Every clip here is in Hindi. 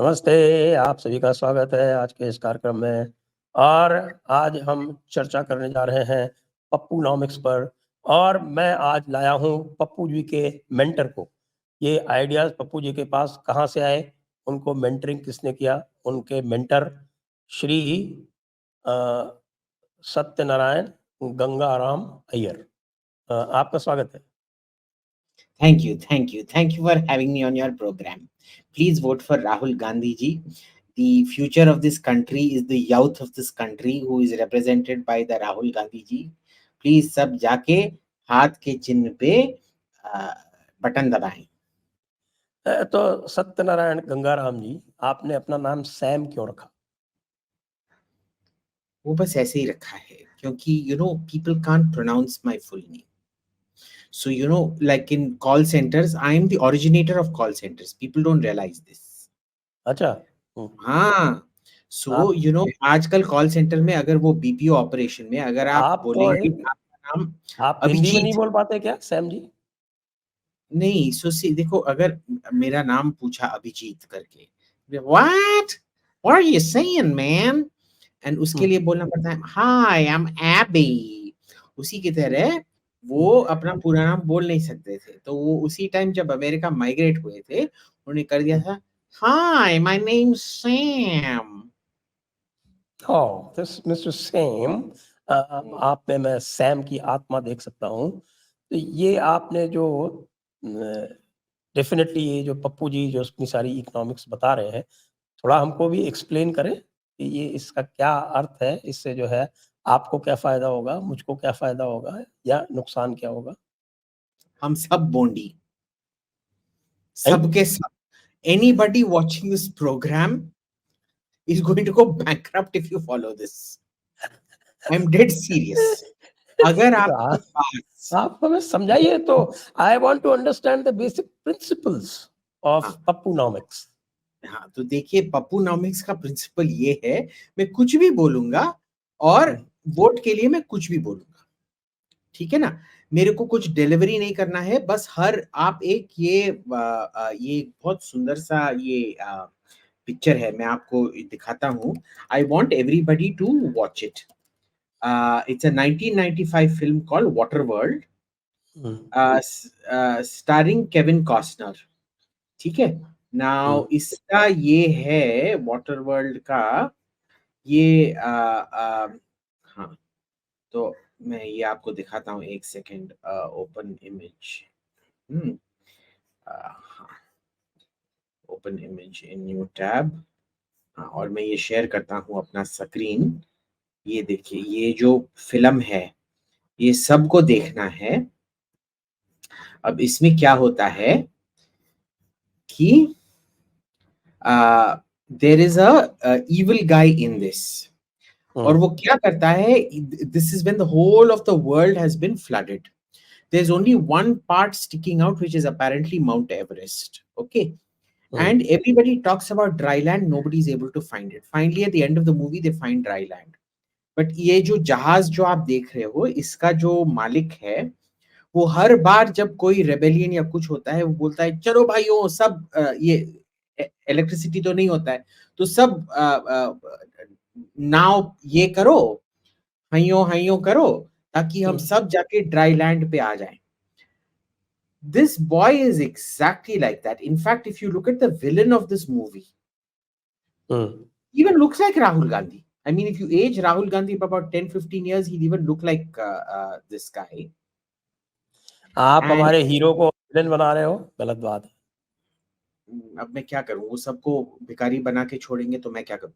नमस्ते, आप सभी का स्वागत है आज के इस कार्यक्रम में। और आज हम चर्चा करने जा रहे हैं पप्पूनॉमिक्स पर। और मैं आज लाया हूँ पप्पू जी के मेंटर को। ये आइडियाज़ पप्पू जी के पास कहाँ से आए, उनको मेंटरिंग किसने किया, उनके मेंटर श्री अ, सत्यनारायण गंगाराम अय्यर। आपका स्वागत है। Thank you, thank you, thank you for having me on your program. Please vote for Rahul Gandhi ji. The future of this country is the youth of this country, who is represented by the Rahul Gandhi ji. Please सब जाके हाथ के चिन्ह पे बटन दबाएं। तो सत्यनारायण गंगाराम जी, आपने अपना नाम सैम क्यों रखा? वो बस ऐसे ही रखा है क्योंकि people can't pronounce my full name. So like in call centers, I am the originator of call centers. People don't realize this. अच्छा। हाँ, सो आजकल कॉल सेंटर में अगर वो बीपीओ ऑपरेशन में अगर आप आप तो बोलेंगे आपका नाम आप हिंदी में नहीं अभिजीत, बोल पाते क्या सैम जी? नहीं देखो, अगर मेरा नाम पूछा अभिजीत करके, what what are you saying man, and उसके लिए बोलना पड़ता है हाय आई एम एबी। उसी की तरह वो अपना पूरा नाम बोल नहीं सकते थे, तो वो उसी टाइम जब अमेरिका माइग्रेट हुए थे उन्होंने कर दिया था hi my name Sam. Oh, this mister Sam. आप में मैं सैम की आत्मा देख सकता हूँ। तो ये आपने जो डेफिनेटली ये जो पप्पू जी जो अपनी सारी इकोनॉमिक्स बता रहे हैं, थोड़ा हमको भी एक्सप्लेन करें कि ये इसका क्या अर्थ है, इससे जो है आपको क्या फायदा होगा, मुझको क्या फायदा होगा या नुकसान क्या होगा? हम सब बोंडी, नहीं? सबके सब, anybody watching this program is going to go bankrupt if you follow this. I'm dead serious. अगर तो आपके पास, आप हमें समझाइए तो। I want to understand the basic principles of हाँ पप्पूनॉमिक्स। हाँ, तो देखिए पप्पूनॉमिक्स का प्रिंसिपल ये है, मैं कुछ भी बोलूंगा और वोट के लिए मैं कुछ भी बोलूंगा, ठीक है ना। मेरे को कुछ डिलीवरी नहीं करना है, बस हर आप एक ये बहुत सुंदर सा ये पिक्चर है, मैं आपको दिखाता हूँ। I want everybody to watch it. It's a 1995 film called Waterworld, starring Kevin Costner, ठीक है। नाउ इसका ये है वाटरवर्ल्ड का ये हाँ, तो मैं ये आपको दिखाता हूँ, एक सेकेंड। ओपन इमेज, हाँ, open image in new tab. हाँ, और मैं ये शेयर करता हूँ अपना स्क्रीन। ये देखिए, ये जो फिल्म है ये सबको देखना है। अब इसमें क्या होता है कि there is a evil guy in this, और वो क्या करता है, this is when the whole of the world has been flooded. There's only one part sticking out, which is apparently Mount Everest. Okay. And everybody talks about dry land. Nobody's able to find it. Finally, at the end of the movie, they find dry land. But ये जो जहाज जो आप देख रहे हो, इसका जो मालिक है, वो हर बार जब कोई रेबेलियन या कुछ होता है, वो बोलता है चलो भाइयों सब, ये इलेक्ट्रिसिटी तो नहीं होता है, तो सब नाव ये करो, हइयो हइयो करो, ताकि हम सब जाके ड्राई लैंड पे आ जाएं। This boy is exactly like that. In fact, if you look at the villain of this movie, even looks like Rahul Gandhi. I mean, if you age Rahul Gandhi by about 10-15 years, he'll even look like this guy. आप And हमारे हीरो को विलेन बना रहे हो, गलत बात है। अब मैं क्या करूं, वो सबको भिखारी बना के छोड़ेंगे तो मैं क्या करूं।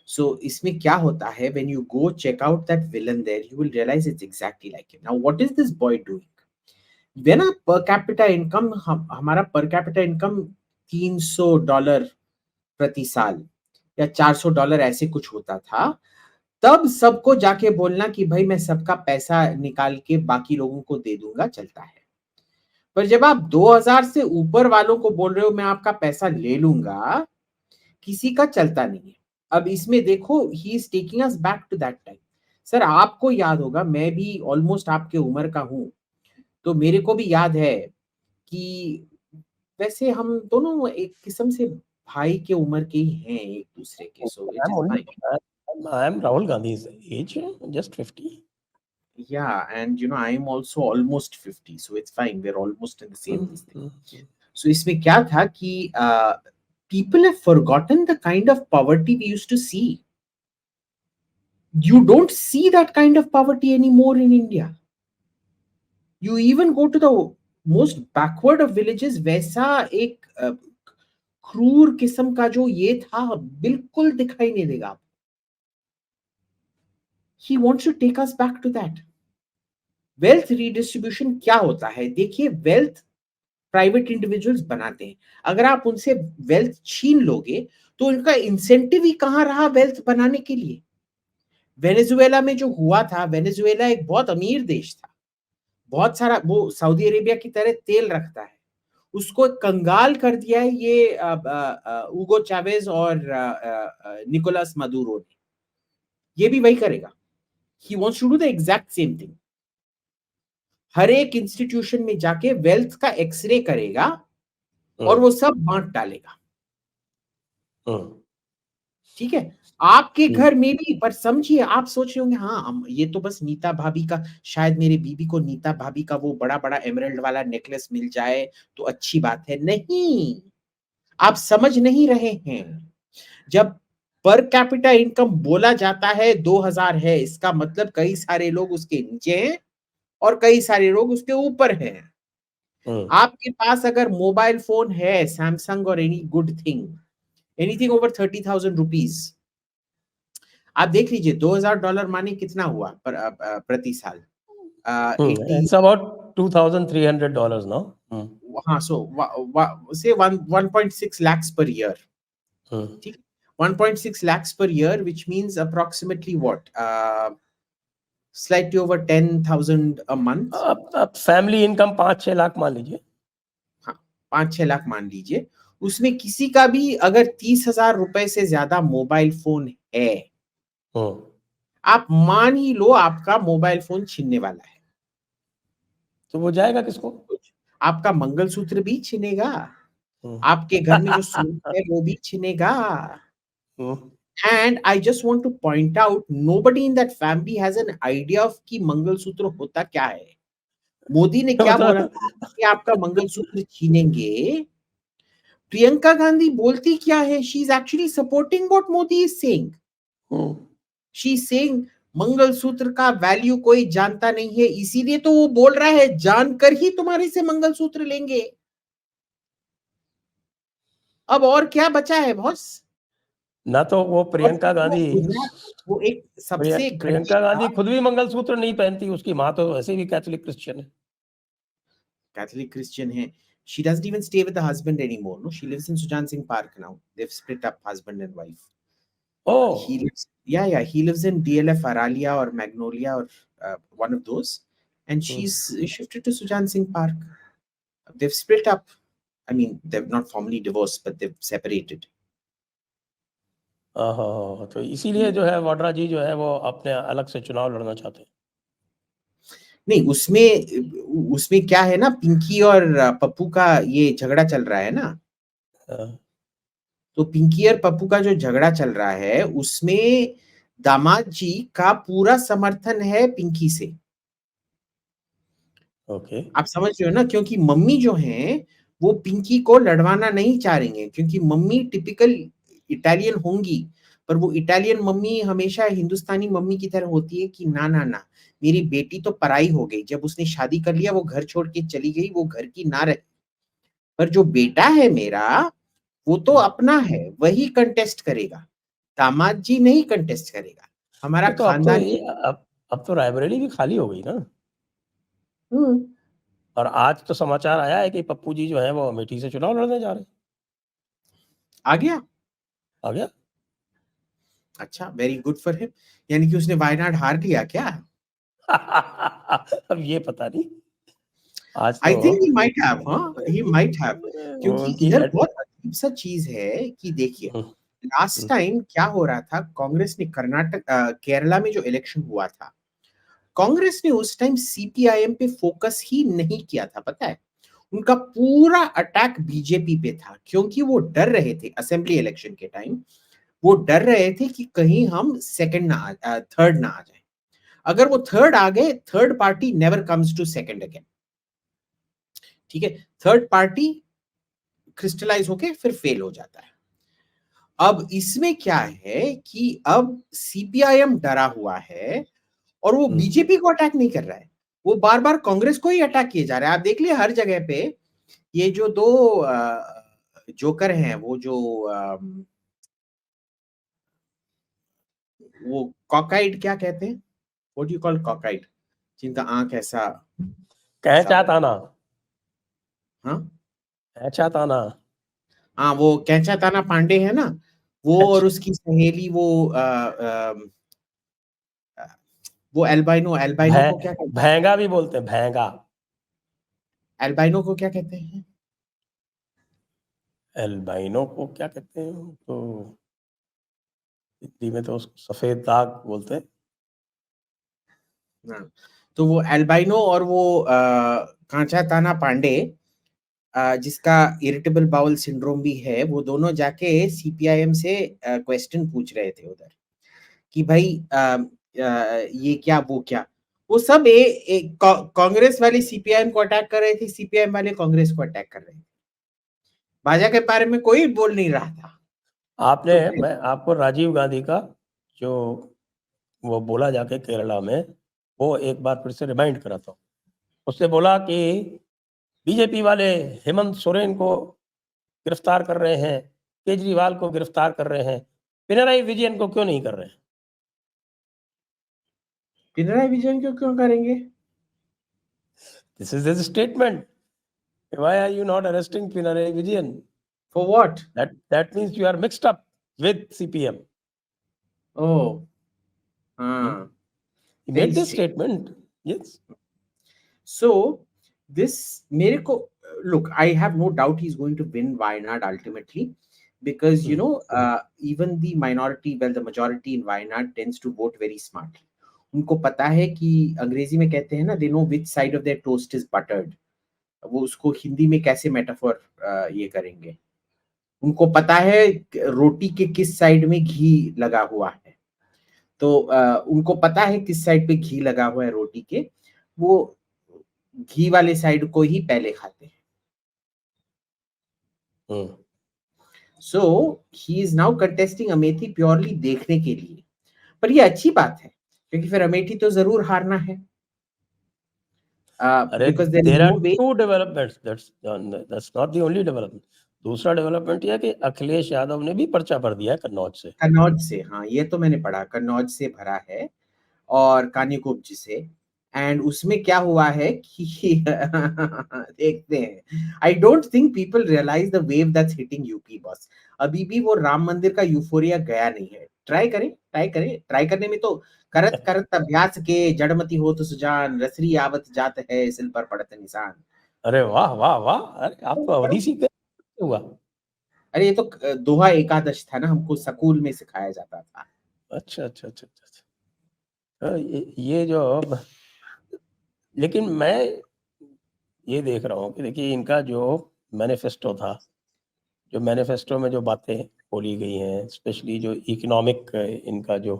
So इसमें क्या होता है, when you go check out that villain there, you will realize it's exactly like him. Now, what is this boy doing? When a per capita income, हमारा per capita income $300 प्रति साल या $400 ऐसे कुछ होता था, तब सबको जाके बोलना कि भाई मैं सबका पैसा निकाल के बाकी लोगों को दे दूंगा, चलता है। पर जब आप 2000 से ऊपर वालों को बोल रहे हो मैं आपका पैसा ले लूंगा, किसी का चलता नहीं है। अब इसमें देखो, he is taking us back to that time. Sir, आपको याद होगा, मैं भी ऑलमोस्ट आपके उम्र का हूं, तो मेरे को भी याद है कि वैसे हम दोनों एक किस्म से भाई के उम्र के ही हैं एक दूसरे के, so it is fine. I am Rahul Gandhi's age, just 50. Yeah, and you know, I am also almost 50, so it's fine. We're almost in the same this thing. Hmm, So इसमें क्या था कि people have forgotten the kind of poverty we used to see. You don't see that kind of poverty anymore in India. You even go to the most backward of villages, वैसा एक क्रूर किस्म का जो ये था बिल्कुल दिखाई नहीं देगा. He wants to take us back to that. Wealth redistribution क्या होता है? देखिए, वेल्थ प्राइवेट इंडिविजुअल्स बनाते हैं. अगर आप उनसे वेल्थ छीन लोगे तो उनका इंसेंटिव ही कहां रहा वेल्थ बनाने के लिए? वेनेजुएला में जो हुआ था, वेनेजुएला एक बहुत अमीर देश था, बहुत सारा, वो सऊदी अरेबिया की तरह तेल रखता है, उसको कंगाल कर दिया है ये उगो चावेज और निकोलस मदुरो ने. ये भी वही करेगा. He wants to do the exact same thing. हर एक इंस्टीट्यूशन में जाके वेल्थ का एक्सरे करेगा और वो सब बांट डालेगा. ठीक है, आपके घर में भी. पर समझिए, आप सोच रहे होंगे हाँ ये तो बस नीता भाभी का, शायद मेरे बीबी को नीता भाभी का वो बड़ा बड़ा एमरल्ड वाला नेकलेस मिल जाए तो अच्छी बात है. नहीं, आप समझ नहीं रहे हैं. जब पर कैपिटा इनकम बोला जाता है 2000 है, इसका मतलब कई सारे लोग उसके नीचे हैं और कई सारे लोग उसके ऊपर हैं. आपके पास अगर मोबाइल फोन है सैमसंग और any good thing, anything over 30,000 rupees, आप देख लीजिए $2,000 माने कितना हुआ प्रति साल? It's about $2,300 now. हाँ, so say 1.6 lakhs per year. ठीक, 1.6 lakhs per year, which means approximately what? Slightly over 10,000 a month. अब फैमिली इनकम 5-6 लाख मान लीजिए. हाँ, 5-6 लाख मान लीजिए. उसमें किसी का भी अगर 30,000 रुपए से ज्यादा मोबाइल फोन है, आप मान ही लो आपका मोबाइल फोन छीनने वाला है. तो वो जाएगा किसको? आपका मंगलसूत्र भी छीनेगा, आपके घर में जो सोना है वो भी छीनेगा. And I just want to point out, nobody in that family has an idea of कि मंगलसूत्र होता क्या है. मोदी ने क्या बोला था कि आपका मंगलसूत्र छीनेंगे. प्रियंका गांधी बोलती क्या है? She is actually supporting what Modi is saying. She is saying mangalsutra का वैल्यू कोई जानता नहीं है, इसीलिए तो वो बोल रहा है जानकर ही तुम्हारे से मंगलसूत्र लेंगे. अब और क्या बचा है बॉस? ना तो वो प्रियंका गांधी, वो एक सबसे प्रियंका गांधी खुद भी मंगलसूत्र नहीं पहनती, उसकी माँ तो वैसे भी कैथोलिक क्रिश्चियन है. कैथोलिक क्रिश्चियन है. She doesn't even stay with the husband anymore. No, she lives in Sujan Singh Park now. They've split up, husband and wife. Oh, he lives, yeah, he lives in DLF Aralia or Magnolia or one of those, and she's shifted to Sujan Singh Park. They've split up. I mean, they've not formally divorced, but they've separated. तो इसीलिए जो है वाड्रा जी जो है वो अपने अलग से चुनाव लड़ना चाहते हैं. नहीं, उसमें क्या है ना, पिंकी और पप्पू का ये झगड़ा चल रहा है ना. तो पिंकी और पप्पू का जो झगड़ा चल रहा है उसमें दामाद जी का पूरा समर्थन है पिंकी से. ओके, आप समझ रहे हो ना, क्योंकि मम्मी जो है वो पिंकी को लड़वाना नहीं चाह रही है, क्योंकि मम्मी टिपिकल इटालियन होंगी, पर वो इटालियन मम्मी हमेशा हिंदुस्तानी मम्मी की तरह होती है कि ना ना ना, मेरी बेटी तो पराई हो गई, जब उसने शादी कर लिया वो घर छोड़ के चली गई, वो घर की ना रही, पर जो बेटा है मेरा वो तो अपना है, वही कंटेस्ट करेगा, दामाद जी नहीं कंटेस्ट करेगा. हमारा तो खानदान अब तो रायबरेली भी खाली हो गई ना. और आज तो समाचार आया है कि पप्पू जी जो है वो अमेठी से चुनाव लड़ने जा रहे हैं. आ गया. अच्छा, वेरी गुड फॉर हिम. यानी कि उसने वायनाड हार लिया क्या? अब ये पता नहीं. आज आई तो think he might have, he might have, क्योंकि इधर बहुत अजीब सा चीज है कि देखिए, लास्ट टाइम क्या हो रहा था, कांग्रेस ने केरला में जो इलेक्शन हुआ था, कांग्रेस ने उस टाइम सीपीआईएम पे फोकस ही नहीं किया था, पता है. उनका पूरा अटैक बीजेपी पे था, क्योंकि वो डर रहे थे असेंबली इलेक्शन के टाइम, वो डर रहे थे कि कहीं हम थर्ड ना आ जाए। अगर वो थर्ड आ गए, third party never comes to second again, ठीक है। थर्ड पार्टी क्रिस्टलाइज होके फिर फेल हो जाता है। अब इसमें क्या है कि अब सीपीआईएम डरा हुआ है और वो बीजेपी को अटैक नहीं कर रहा है, वो बार बार कांग्रेस को ही अटैक किए जा रहा है। आप देख लिए हर जगह पे ये जो दो जोकर हैं, वो जो वो कॉकाइड क्या कहते हैं, व्हाट यू कॉल कॉकाइड, जिनका आंख ऐसा कैचा ताना, हाँ कैचा ताना। हाँ, वो कैंचा ताना पांडे है ना, वो और अच्छा, उसकी सहेली वो एल्बाइनो, एल्बाइनो भै को क्या कहते भैंगा भी बोलते हैं, भैंगा। हैं, एल्बाइनो को क्या कहते हैं? एल्बाइनो को क्या कहते हैं तो हिंदी में तो उसको सफेद दाग बोलते हैं। हाँ, तो वो एल्बाइनो और वो कांचा ताना पांडे, जिसका इरिटेबल बाउल सिंड्रोम भी है, वो दोनों जाके सीपीआईएम से क्वेश्चन पूछ रहे थे उधर कि भाई ये क्या वो क्या, वो सब कांग्रेस वाले सीपीआईएम को अटैक कर रहे थे, सीपीआईएम वाले कांग्रेस को अटैक कर रहे थे, भाजपा के बारे में कोई बोल नहीं रहा था। आपने तो फिर मैं आपको राजीव गांधी का जो वो बोला जाके केरला में, वो एक बार फिर से रिमाइंड कराता हूँ। उसने बोला कि बीजेपी वाले हेमंत सोरेन को गिरफ्तार कर रहे हैं, केजरीवाल को गिरफ्तार कर रहे हैं, पिनराई विजयन को क्यों नहीं कर रहे हैं? पिनराई विजयन क्यों क्यों करेंगे? This is his statement. Why are you not arresting Pinarayi Vijayan? For what? That means you are mixed up with CPM. Oh, हाँ, He very made this straight. statement. Yes. So this मेरे को, look, I have no doubt he's going to win Wayanad ultimately, because you Hmm. know even the minority, well, the majority in Wayanad tends to vote very smartly. उनको पता है कि अंग्रेजी में कहते हैं ना, they know which side of their toast is buttered, वो उसको हिंदी में कैसे मेटाफोर ये करेंगे। उनको पता है रोटी के किस साइड में घी लगा हुआ है, तो उनको पता है किस साइड पे घी लगा हुआ है रोटी के, वो घी वाले साइड को ही पहले खाते हैं। Hmm. So he is now contesting Amethi purely देखने के लिए, पर ये अच्छी बात है, क्योंकि फिर अमेठी तो जरूर हारना है, अरे because there is there are no way. Two developments, that's not the only development. दूसरा डेवलपमेंट यह है कि अखिलेश यादव ने भी पर्चा भर दिया है कन्नौज से। कन्नौज से, हाँ, ये तो मैंने पढ़ा, कन्नौज से भरा है और कानीकुब्ज से। एंड उसमें क्या हुआ है कि देखते हैं, I don't think people realise the wave that's hitting UP boss. अभी भी वो राम मंदिर का यूफोरिया गया नहीं है। ट्राई करें, ट्राई करें, ट्राई करने में तो करत करत अभ्यास के जड़मति हो तो सुजान, रसरी आवत जात है सिल पर पड़त निशान। अरे वाह वाह वाह! अरे आप तो करो। अवधि सीख गए हुआ। अरे ये तो दोहा एकादश था ना, हमको स्कूल में सिखाया जाता था। अच्छा अच्छा अच्छा अच्छा अच्छा। ये जो लेकिन मैं ये देख रहा हूँ कि देखिए इनका जो मैनिफेस्टो था, जो मैनिफेस्टो में जो बातें बोली गई हैं, स्पेशली जो इकोनॉमिक इनका जो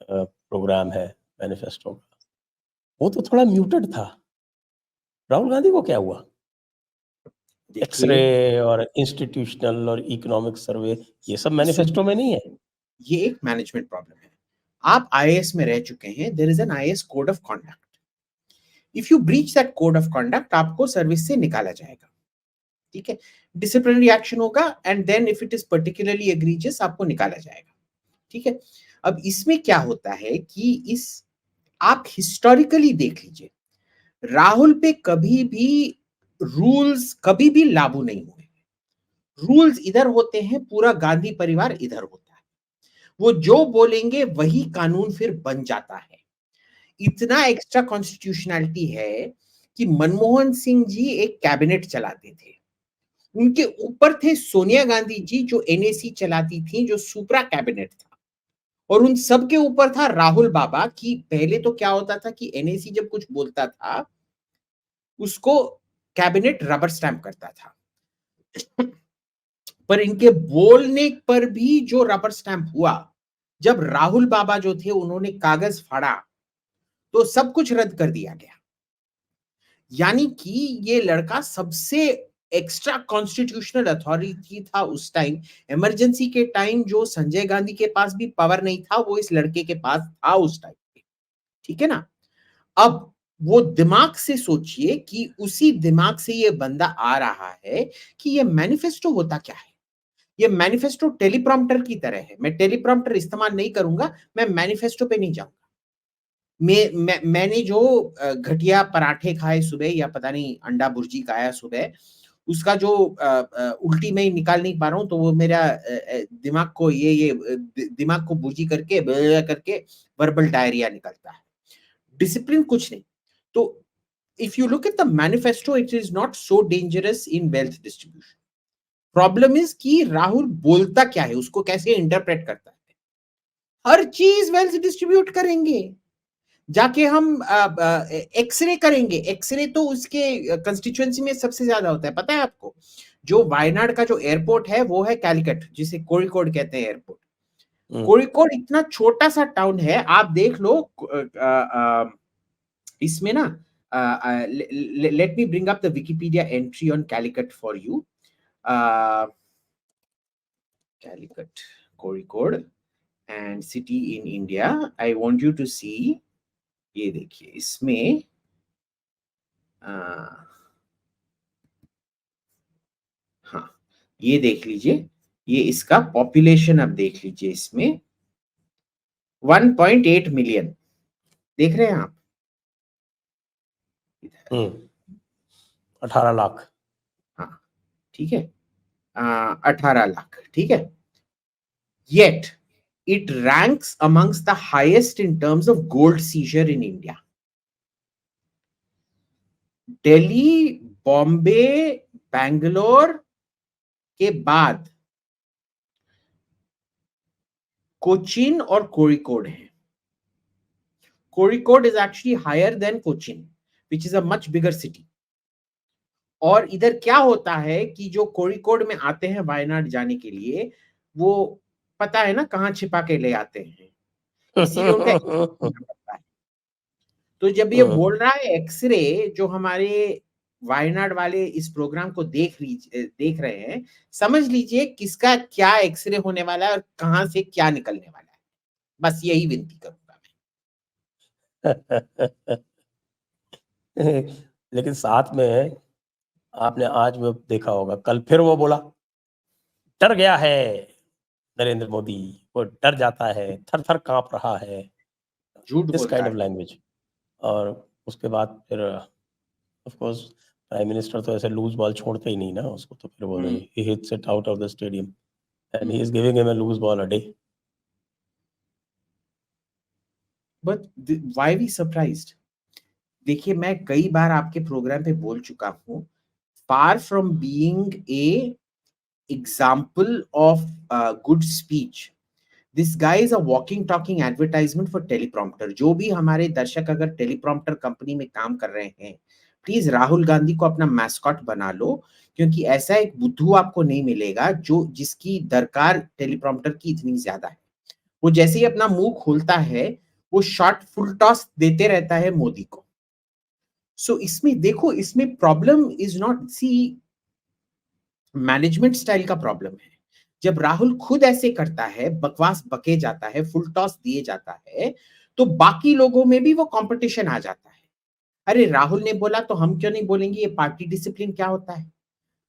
प्रोग्राम है मैनिफेस्टो का, वो तो थोड़ा म्यूटेड था। राहुल गांधी को क्या हुआ? एक्सरे देखिए, और इंस्टीट्यूशनल और इकोनॉमिक सर्वे, ये सब सुन, मैनिफेस्टो में नहीं है। ये एक मैनेजमेंट प्रॉब्लम है। आप आईएएस में रह चुके हैं, there is an IAS code of conduct. If you breach that code of conduct, आपको सर्विस से निकाला जाएगा, ठीक है। डिसिप्लिनरी एक्शन होगा, and then if it is particularly egregious, आपको निकाला जाएगा, ठीक है। अब इसमें क्या होता है कि इस आप हिस्टोरिकली देख लीजिए, राहुल पे कभी भी रूल्स कभी भी लागू नहीं हुए। रूल्स इधर होते हैं, पूरा गांधी परिवार इधर होता है, वो जो बोलेंगे वही कानून फिर बन जाता है। इतना एक्स्ट्रा कॉन्स्टिट्यूशनैलिटी है कि मनमोहन सिंह जी एक कैबिनेट चलाते थे, उनके ऊपर थे सोनिया गांधी जी जो एनएसी चलाती थी, जो सुप्रा कैबिनेट था, और उन सब के ऊपर था राहुल बाबा। कि पहले तो क्या होता था कि एनएसी जब कुछ बोलता था, उसको कैबिनेट रबर स्टैंप करता था। पर इनके बोलने पर भी जो रबर स्टैंप हुआ, जब राहुल बाबा जो थे उन्होंने कागज फाड़ा तो सब कुछ रद्द कर दिया गया। यानी कि ये लड़का सबसे एक्स्ट्रा कॉन्स्टिट्यूशनल अथॉरिटी था उस टाइम। इमरजेंसी के टाइम जो संजय गांधी के पास भी पावर नहीं था, वो इस लड़के के पास था उस टाइम पे। ठीक है ना? अब वो दिमाग से सोचिए कि उसी दिमाग से ये बंदा आ रहा है कि ये मैनिफेस्टो होता क्या है। ये मैनिफेस्टो टेलीप्रॉम्प्टर की तरह है। मैं टेलीप्रॉम्प्टर इस्तेमाल नहीं करूंगा, मैं मैनिफेस्टो पे नहीं जाऊंगा। मैंने जो घटिया पराठे खाए सुबह, या पता नहीं अंडा भुर्जी खाया सुबह, उसका जो उल्टी में निकाल नहीं पा रहा हूं, तो वो मेरा दिमाग को दिमाग को भुर्जी करके वर्बल डायरिया निकलता है। डिसिप्लिन कुछ नहीं। तो if you look at the manifesto, it is not so dangerous in wealth distribution. Problem is कि राहुल बोलता क्या है, उसको कैसे इंटरप्रेट करता है। हर चीज वेल्थ डिस्ट्रीब्यूट करेंगे, जाके हम एक्सरे करेंगे। एक्सरे तो उसके कंस्टिट्यूएंसी में सबसे ज्यादा होता है, पता है आपको? जो वायनाड का जो एयरपोर्ट है वो है कैलिकट, जिसे कोड़िकोड कहते हैं एयरपोर्ट। कोड़िकोड इतना छोटा सा टाउन है, आप देख लो। इसमें ना, let me bring up the Wikipedia entry on Calicut for you. Calicut, Kozhikode and city in India. I want you to see. ये देखिए इसमें हाँ, ये देख लीजिए। ये इसका पॉपुलेशन अब देख लीजिए। इसमें 1.8 मिलियन देख रहे हैं आप? 18 लाख। हाँ, ठीक है। 18 लाख, ठीक है। Yet it ranks amongst the highest in terms of gold seizure in India. Delhi, Bombay, Bangalore के बाद कोचीन और कोड़िकोड है। Kozhikode is actually higher than Cochin, which is a much bigger city. और इधर क्या होता है कि जो कोड़िकोड में आते हैं वायनाड जाने के लिए, वो पता है ना कहाँ छिपा के ले आते हैं, इसीलिए उनका पड़ता है। तो जब ये बोल रहा है एक्सरे, जो हमारे वायनाड वाले इस प्रोग्राम को देख रहे हैं, समझ लीजिए किसका क्या एक्सरे होने वाला है और कहां से क्या निकलने वाला है। बस यही विनती करूंगा मैं। लेकिन साथ में आपने आज वो देखा होगा, कल फिर वो बोला डर गया है नरेंद्र मोदी, वो डर जाता है, थर-थर काँप रहा है। झूठ दिस बोलता काइंड ऑफ है। लैंग्वेज। और उसके बाद फिर ऑफ कोर्स प्राइम मिनिस्टर तो ऐसे लूज़ बॉल छोड़ते ही नहीं ना, उसको तो फिर बोले he hits it out of the stadium and he is giving him a loose ball a day. But why we surprised? देखिए, मैं कई बार आपके प्रोग्राम पे बोल चुका हूं, far from being a example of good speech, this guy is a walking talking advertisement for teleprompter. जो भी हमारे दर्शक अगर टेलीप्रॉम्प्टर कंपनी में काम कर रहे हैं, प्लीज राहुल गांधी को अपना मैस्कॉट बना लो, क्योंकि ऐसा एक बुद्धू आपको नहीं मिलेगा जो जिसकी दरकार टेलीप्रॉम्प्टर की इतनी ज्यादा है। वो जैसे ही अपना मुंह खोलता है, वो शॉर्ट फुल टॉस देते रहता है मोदी को। सो इसमें देखो, इसमें problem is not, see, management style का प्रॉब्लम है। जब राहुल खुद ऐसे करता है, बकवास बके जाता है, फुल टॉस दिए जाता है, तो बाकी लोगों में भी वो कंपटीशन आ जाता है। अरे राहुल ने बोला तो हम क्यों नहीं बोलेंगे? ये पार्टी डिसिप्लिन क्या होता है?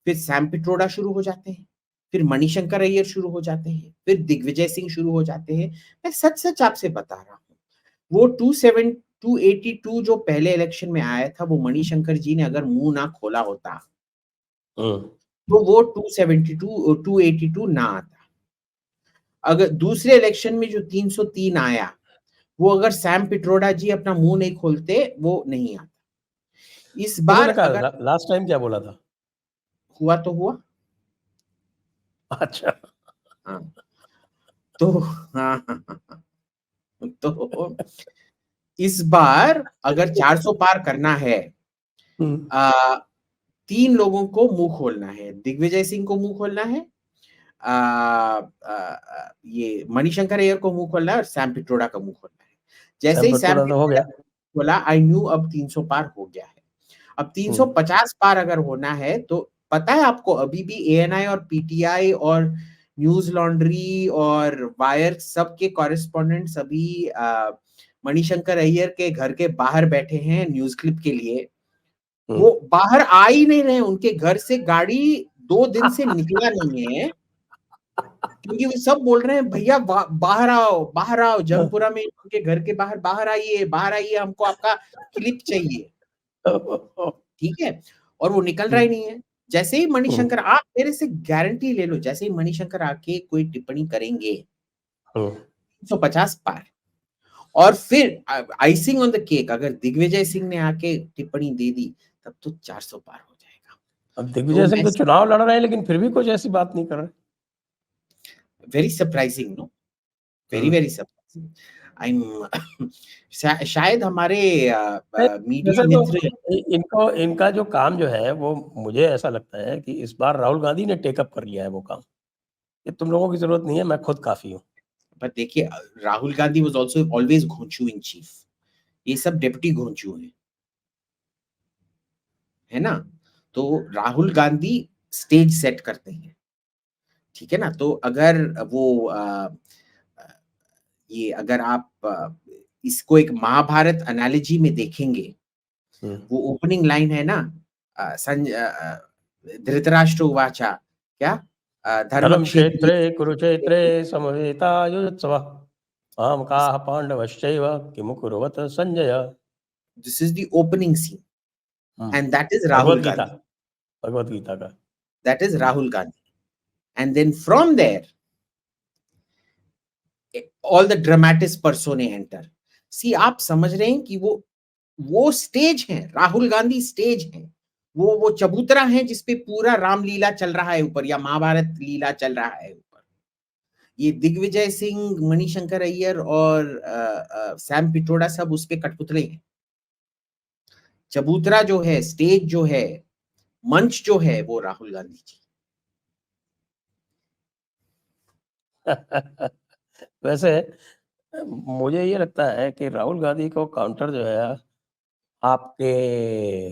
फिर सैम पिट्रोडा शुरू हो जाते हैं, फिर मणिशंकर अय्यर शुरू हो जाते हैं, फिर दिग्विजय सिंह शुरू हो जाते हैं। मैं सच सच आपसे बता रहा हूँ, वो 282 जो पहले इलेक्शन में आया था, वो मणिशंकर जी ने अगर मुंह ना खोला होता तो वो 272 282 ना आता। अगर दूसरे इलेक्शन में जो 303 आया, वो अगर सैम पिट्रोडा जी अपना मुंह नहीं खोलते, वो नहीं आता। इस बार उन्होंने कहा अगर लास्ट टाइम क्या बोला था? हुआ तो हुआ। अच्छा। हाँ, तो हाँ, हाँ, हाँ, हाँ। तो इस बार अगर 400 पार करना है, 3 लोगों को मुंह खोलना है। दिग्विजय सिंह को मुंह खोलना है, ये मणिशंकर अय्यर को मुंह खोलना है और सैम पिट्रोडा का मुंह खोलना है। जैसे ही सैम पिट्रोडा तो हो पिट्रोडा गया। बोला, आई न्यू अब 300 पार हो गया है। अब 350 पार अगर होना है तो पता है आपको, अभी भी एएनआई और पीटीआई और न्यूज लॉन्ड्री और वायर सबके कॉरेस्पॉन्डेंट्स अभी मणिशंकर अय्यर के घर के बाहर बैठे हैं न्यूज क्लिप के लिए। वो बाहर आ ही नहीं रहे, उनके घर से गाड़ी 2 दिन से निकला नहीं है, क्योंकि वो सब बोल रहे हैं भैया बाहर आओ, बाहर आओ, जंगपुरा में उनके घर के बाहर, बाहर आइए, हमको आपका क्लिप चाहिए। ठीक है, और वो निकल रहा ही नहीं है। जैसे ही मणिशंकर, आप मेरे से गारंटी ले लो, जैसे ही मणिशंकर आके कोई टिप्पणी करेंगे 350 पार। और फिर आइसिंग ऑन द केक, अगर दिग्विजय सिंह ने आके टिप्पणी दे दी तब तो 400 पार हो जाएगा। अब दिग्विजय सिंह तो चुनाव लड़ रहे हैं लेकिन फिर भी कुछ ऐसी बात नहीं कर रहे। Very surprising, no, very surprising. I शायद हमारे मीडिया मित्र, इनको इनका जो काम जो है वो, मुझे ऐसा लगता है कि इस बार राहुल गांधी ने टेकअप कर लिया है वो काम, कि तुम लोगों की जरूरत नहीं है, मैं खुद काफी हूँ। पर देखिए, Rahul Gandhi was also always घोंचू इन चीफ, ये सब डेप्यूटी घोंचू है ना। तो राहुल गांधी स्टेज सेट करते हैं, ठीक है ना। तो अगर वो ये अगर आप इसको एक महाभारत एनालॉजी में देखेंगे, वो ओपनिंग लाइन है ना, धृतराष्ट्र उवाचा, क्या, धर्म क्षेत्रे कुरुक्षेत्रे समवेतायुत्सव आम काः पांडवश्चैव किमु कुर्वत Sanjaya. This is the opening scene and that is Rahul Gandhi, Bhagavad Gita का, that is Rahul Gandhi. And then from there all the dramatis personae enter। See आप समझ रहे हैं कि वो स्टेज है, राहुल गांधी स्टेज है, वो चबूतरा है जिसपे पूरा रामलीला चल रहा है ऊपर, या महाभारत लीला चल रहा है ऊपर। ये दिग्विजय सिंह, मणिशंकर अय्यर और सैम पिट्रोडा सब उसपे कठपुतले हैं। चबूतरा जो है, स्टेज जो है, मंच जो है, वो राहुल गांधी जी। वैसे मुझे ये लगता है कि राहुल गांधी को काउंटर जो है आपके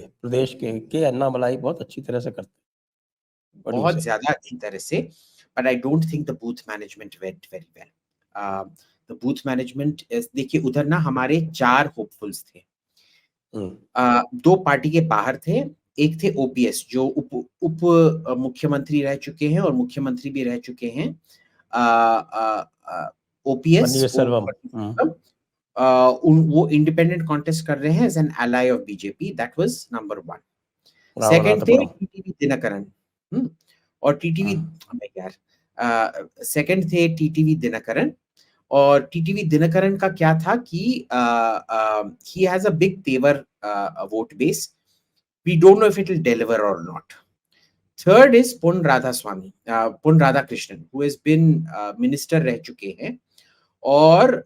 प्रदेश के अन्नामलाई बहुत अच्छी तरह से करते हैं, बहुत ज्यादा अच्छी तरह से। but I don't think the booth management went very well। the booth management देखिए, उधर ना हमारे 4 होपफुल्स थे। 2 पार्टी के बाहर थे, एक थे ओपीएस जो उप मुख्यमंत्री रह चुके हैं और मुख्यमंत्री भी रह चुके हैं। ओपीएस वो इंडिपेंडेंट कॉन्टेस्ट कर रहे हैं as an ally of BJP, that was number 1। Second थे टीटीवी दिनकरन, और टीटीवी यार, सेकंड थे टीटीवी दिनकरन। और टीटीवी दिनकरन का क्या था कि he has a big तेवर vote base, we don't know if it will deliver or not। Third is Pon Radhakrishnan, who has been minister रह चुके हैं, और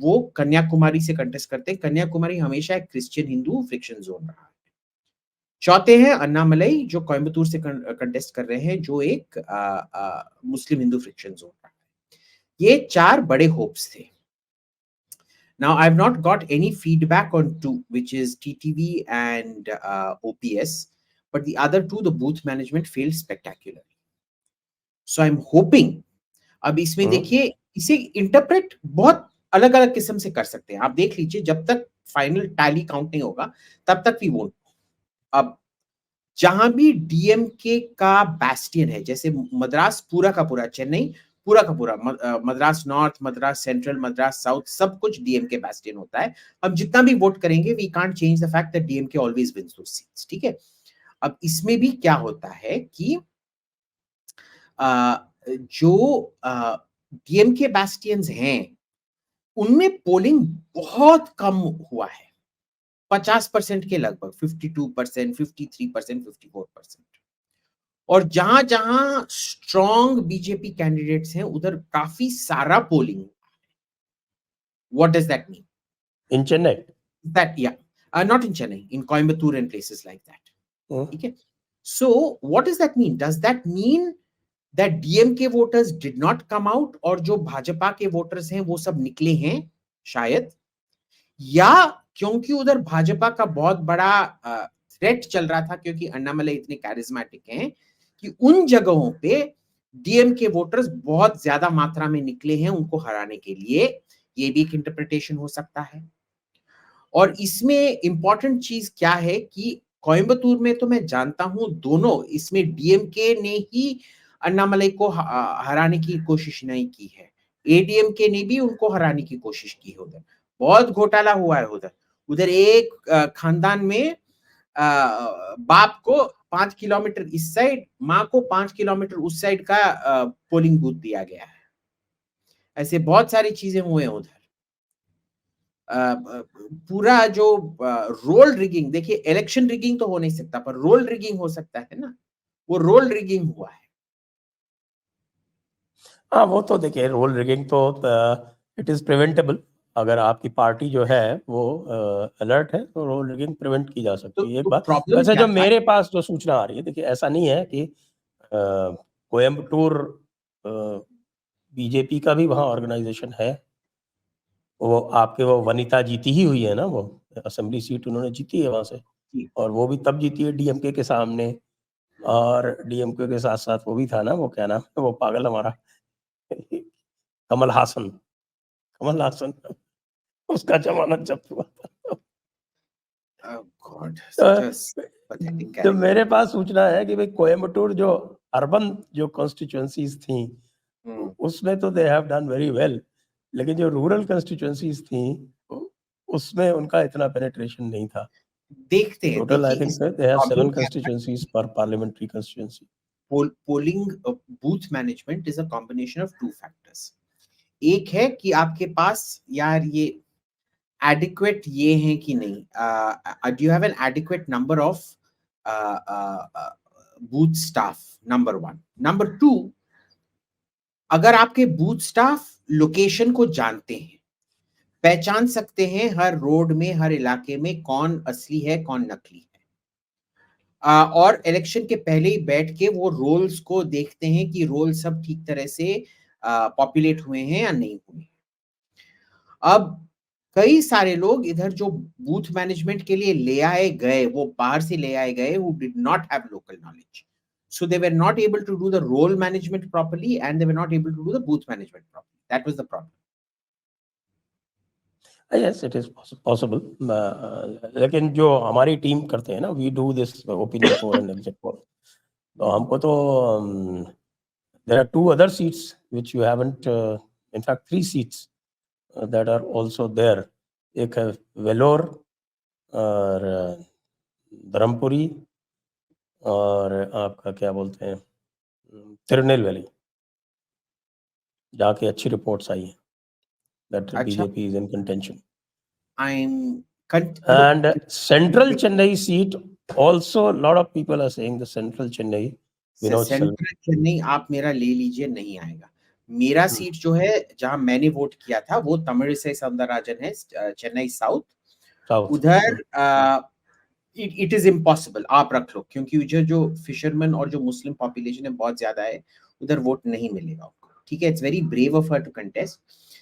वो कन्याकुमारी से कंटेस्ट करते हैं। कन्याकुमारी हमेशा एक क्रिश्चियन हिंदू फ्रिक्शन जोन रहा है। चौथे हैं अन्नामलाई, जो कोयम्बतूर से कंटेस्ट कर रहे हैं, जो एक मुस्लिम हिंदू फ्रिक्शन जोन रहा है। ये 4 बड़े होप्स थे। Now I've not got any feedback on 2, which is TTV and OPS, but the other 2, the booth management failed spectacularly। So I'm hoping, अब इसमें देखिए, इसे इंटरप्रेट बहुत अलग अलग किस्म से कर सकते हैं। आप देख लीजिए, जब तक फाइनल टैली काउंट नहीं होगा तब तक वी वोंट। अब जहां भी डीएमके का बैस्टियन है, जैसे मद्रास पूरा का पूरा, चेन्नई पूरा का पूरा, Madras north, Madras central, Madras south, सब कुछ डीएमके बैस्टियन होता है। हम जितना भी वोट करेंगे, we can't change the fact that DMK always wins those seats, ठीक है। अब इसमें भी क्या होता है कि जो डीएमके बैस्टियंस हैं, उनमें पोलिंग बहुत कम हुआ है, 50% के लगभग, 52%, 53%, 54%। और जहां जहां स्ट्रॉन्ग बीजेपी कैंडिडेट्स हैं, उधर काफी सारा polling. What does that mean? In Chennai, that या not in Chennai, in Coimbatore and places like that. ठीक है. So what does that mean? Does that mean that DMK voters did not come out और जो भाजपा के वोटर्स हैं वो सब निकले हैं शायद, या क्योंकि उधर भाजपा का बहुत बड़ा थ्रेट चल रहा था क्योंकि अन्नामलाई इतने कैरिज्मेटिक हैं कि उन जगहों पे डीएमके वोटर्स बहुत ज्यादा मात्रा में निकले हैं उनको हराने के लिए. ये भी एक इंटरप्रिटेशन हो सकता है. और इसमें इंपॉर्टेंट चीज क्या है कि कोयम्बतूर में तो मैं जानता हूं दोनों, इसमें डीएमके ने ही अन्नामलाई को हराने की कोशिश नहीं की है, एडीएमके ने भी उनको हराने की कोशिश की है. उधर बहुत घोटाला हुआ है. उधर उधर एक खानदान में बाप को 5 किलोमीटर इस साइड, माँ को 5 किलोमीटर उस साइड का पोलिंग बूथ दिया गया है. ऐसे बहुत सारी चीजें हुए हैं उधर. पूरा जो रोल रिगिंग, देखिए इलेक्शन रिगिंग तो हो नहीं सकता पर रोल रिगिंग हो सकता है ना, वो रोल रिगिंग हुआ है. हाँ, वो तो देखिए रोल रिगिंग तो इट इज प्रिवेंटेबल. अगर आपकी पार्टी जो है वो अलर्ट है तो रोल रिगिंग प्रिवेंट की जा सकती है. एक बात प्रॉब्लम वैसे क्या जो था? मेरे पास जो सूचना आ रही है, देखिए ऐसा नहीं है कि कोयम्बटूर बीजेपी का भी वहाँ ऑर्गेनाइजेशन है. वो आपके वो वनिता जीती ही हुई है ना, वो असेंबली सीट उन्होंने जीती है वहां से, जी. और वो भी तब जीती है डीएमके के सामने. और डीएमके के साथ साथ वो भी था ना, वो क्या नाम है वो पागल हमारा कमल हासन. कमल हासन उसका जमानत जब्त हुआ था. Oh God, such a pathetic तो character. मेरे पास सूचना है कि भाई कोयम्बटूर जो अर्बन जो कॉन्स्टिट्यूएंसीज थी उसमें तो they have done very well, लेकिन जो रूरल कॉन्स्टिट्यूएंसीज थी उसमें उनका इतना पेनिट्रेशन नहीं था. देखते हैं. टोटल आई देखिए थिंक इसमें दे हैव 7 प्रॉब्लम क्या था? constituencies per parliamentary constituency. Polling booth management is a combination of 2 factors. एक है कि आपके पास यार ये एडिक्वेट ये हैं कि नहीं, do you have an adequate number of booth staff, number 1. Number 2, अगर आपके बूथ स्टाफ लोकेशन को जानते हैं, पहचान सकते हैं हर रोड में, हर इलाके में कौन असली है कौन नकली है, और इलेक्शन के पहले ही बैठ के वो रोल्स को देखते हैं कि रोल सब ठीक तरह से पॉपुलेट हुए हैं या नहीं हुए. अब कई सारे लोग इधर जो बूथ मैनेजमेंट के लिए ले आए गए, वो बाहर से ले आए गए, who did not have local knowledge, so they were not able to do the role management properly and they were not able to do the booth management properly. That was the problem. Yes, it is possible. लेकिन जो हमारी टीम करते हैं ना, we do this opinion poll and exit poll. तो हमको तो there are 2 other seats which you haven't, in fact 3 seats that are also there. एक है वेलोर और धर्मपुरी और आपका क्या बोलते हैं तिरुनेलवेली, जहाँ की अच्छी रिपोर्ट्स आई हैं that BJP is in contention. And Central Chennai seat also, a lot of people are saying the Central Chennai, central Chennai आप मेरा ले लीजिए, नहीं आएगा. मेरा सीट जो है जहां मैंने वोट किया था वो तमिलिसाई सौंदरराजन है, चेन्नई साउथ. उधर इट इज इम्पॉसिबल, आप रख लो, क्योंकि उधर जो फिशरमैन और जो मुस्लिम पॉपुलेशन है बहुत ज्यादा है, उधर वोट नहीं मिलेगा आपको. ठीक है, it's very brave of her to contest.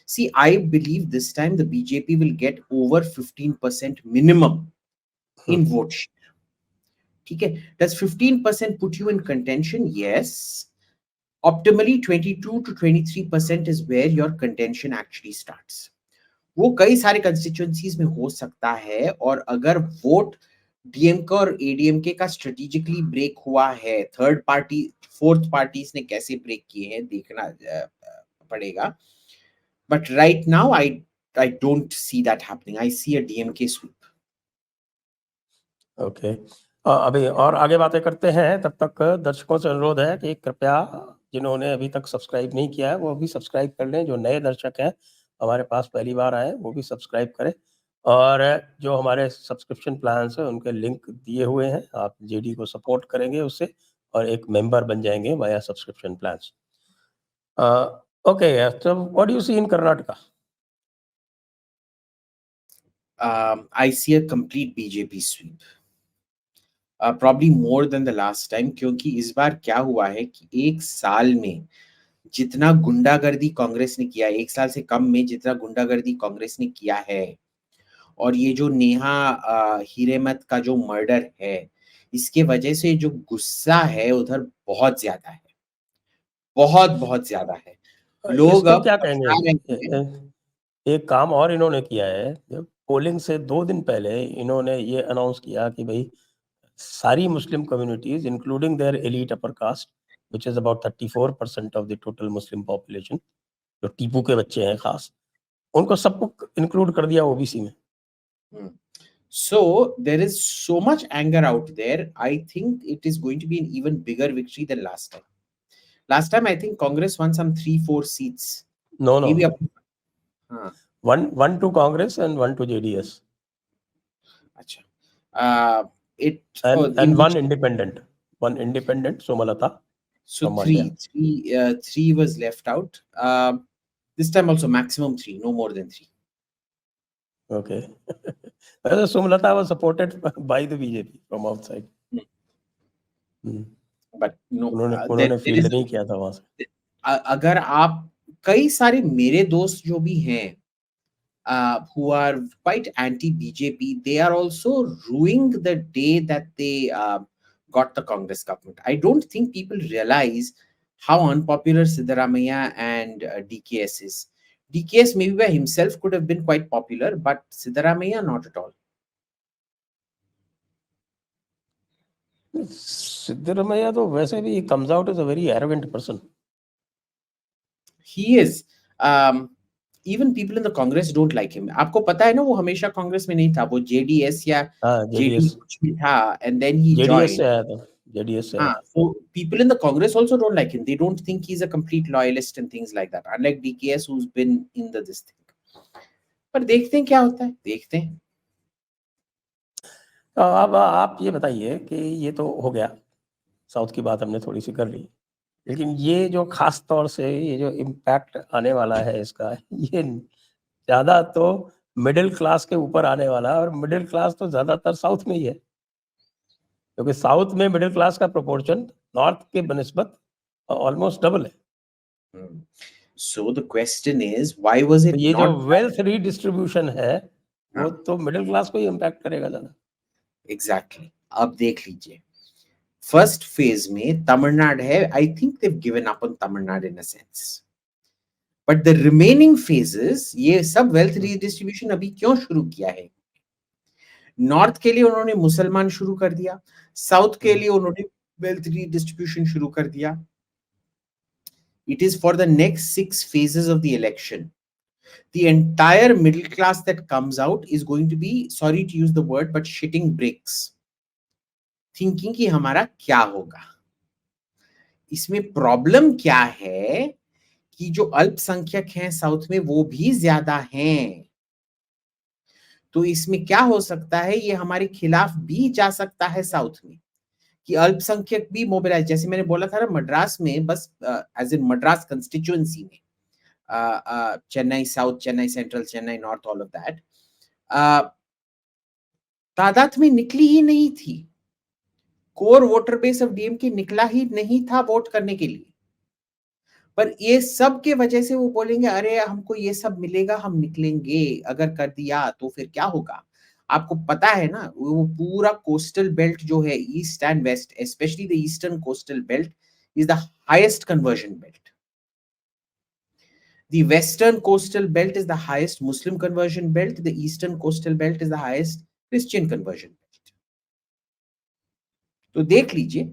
See, I believe this time the BJP will get over 15% minimum in vote share. ठीक है, does 15% put you in contention? Yes. Optimally 22 to 23% is where your contention actually starts. वो कई सारे कंस्टिट्यूएंसीज में हो सकता है, और अगर वोट डीएमके और एडीएमके का स्ट्रेटेजिकली ब्रेक हुआ है, थर्ड पार्टी फोर्थ पार्टीज ने कैसे ब्रेक किए हैं देखना पड़ेगा. But right now I don't see that happening. I see a DMK sweep. Okay, अभी और आगे बातें करते हैं. तब तक दर्शकों से अनुरोध है कि कृपया जिन्होंने अभी तक सब्सक्राइब नहीं किया है वो भी सब्सक्राइब कर लें. जो नए दर्शक हैं, हमारे पास पहली बार आए, वो भी सब्सक्राइब करें. और जो हमारे सब्सक्रिप्शन प्लान्स हैं उनके लिंक दिए हुए हैं, आप जेडी को सपोर्ट करेंगे उससे और एक मेंबर बन जाएंगे via subscription plans. Okay, so what do you see in Karnataka? I see a complete BJP sweep. probably more than the last time, क्योंकि इस बार क्या हुआ है कि एक साल में जितना गुंडागर्दी कांग्रेस ने किया, एक साल से कम में जितना गुंडागर्दी कांग्रेस ने किया है, और ये जो नेहा हिरेमत का जो मर्डर है, इसके वजह से जो गुस्सा है उधर बहुत ज्यादा है, बहुत ज्यादा है। लोग इसको अब क्या पछता रहे कहेंगे? हैं। एक काम और इन्होंने किया है, पोलिंग से 2 दिन पहले इन्होंने ये अनाउंस किया कि भाई सारी मुस्लिम communities including there elite upper caste which is about 34% of the total Muslim population, जो टीपू के बच्चे हैं खास, उनको सबको इंक्लूड कर दिया ओबीसी में। So there is so much anger out there. I think it is going to be an even bigger victory than last time. Last time I think Congress won some 3-4 seats. No no, Maybe up. हाँ, one to Congress and one to JDS अच्छा. It and in which, one independent Sumalata so from Mandya. three was left out. This time also maximum 3, no more than 3. Okay. Whether Sumalata was supported by the BJP from outside. But no, उन्होंने there फील्ड is, नहीं किया था वहां से। अगर आप, कई सारे मेरे दोस्त जो भी हैं, who are quite anti-BJP, they are also ruining the day that they got the Congress government. I don't think people realize how unpopular Siddaramaiah and DKS is. DKS maybe by himself could have been quite popular, but Siddaramaiah not at all. Siddaramaiah तो वैसे भी comes out as a very arrogant person. He is. Even people in the Congress don't like him. आपको पता है ना, वो हमेशा कांग्रेस में नहीं था, वो JDS या हाँ, JD JDS कुछ भी था, and then he JDS से joined. आया था, JDS से आया था। So people in the Congress also don't like him. They don't think he's a complete loyalist and things like that. Unlike DKS, who's been in this thing. पर देखते हैं क्या होता है, देखते हैं। अब आप ये बताइए कि ये तो हो गया, साउथ की बात हमने थोड़ी सी कर ली, लेकिन ये जो खास तौर से ये जो इम्पैक्ट आने वाला है इसका, ये ज्यादा तो मिडिल क्लास के ऊपर आने वाला है, और मिडिल क्लास तो ज्यादातर साउथ में ही है, क्योंकि साउथ में मिडिल क्लास का प्रोपोर्शन नॉर्थ के बनिस्बत ऑलमोस्ट डबल है। So the question is, why was तो it ये जो not? वेल्थ रीडिस्ट्रीब्यूशन है वो हाँ, तो मिडिल क्लास को ही इम्पैक्ट करेगा ज्यादा। exactly. अब देख लीजिए, फर्स्ट फेज में तमिलनाडु है, I think they've given up on Tamil Nadu in a sense. But the remaining phases, ये सब वेल्थ रीडिस्ट्रीब्यूशन अभी क्यों शुरू किया है? नॉर्थ के लिए उन्होंने मुसलमान शुरू कर दिया, साउथ के लिए उन्होंने वेल्थ रीडिस्ट्रीब्यूशन शुरू कर दिया। It is for the next 6 phases of the election. The entire middle class that comes out is going to be, sorry to use the word, but shitting bricks, thinking कि हमारा क्या होगा। इसमें प्रॉब्लम क्या है कि जो अल्पसंख्यक हैं साउथ में वो भी ज्यादा हैं, तो इसमें क्या हो सकता है, ये हमारे खिलाफ भी जा सकता है साउथ में, कि अल्पसंख्यक भी मोबिलाइज, जैसे मैंने बोला था ना मद्रास में, बस एज इन मद्रास कंस्टिट्यूएंसी में, Chennai south, Chennai central, Chennai north, all of that, तादाद में निकली ही नहीं थी, core voter base of DMK निकला ही नहीं था वोट करने के लिए। पर ये सब के वजह से वो बोलेंगे अरे हमको ये सब मिलेगा, हम निकलेंगे, अगर कर दिया तो फिर क्या होगा। आपको पता है ना, वो पूरा कोस्टल बेल्ट जो है, east and west, especially the eastern coastal belt is the highest conversion belt. The western coastal belt is the highest Muslim conversion belt. The eastern coastal belt is the highest Christian conversion belt. तो देख लीजिए,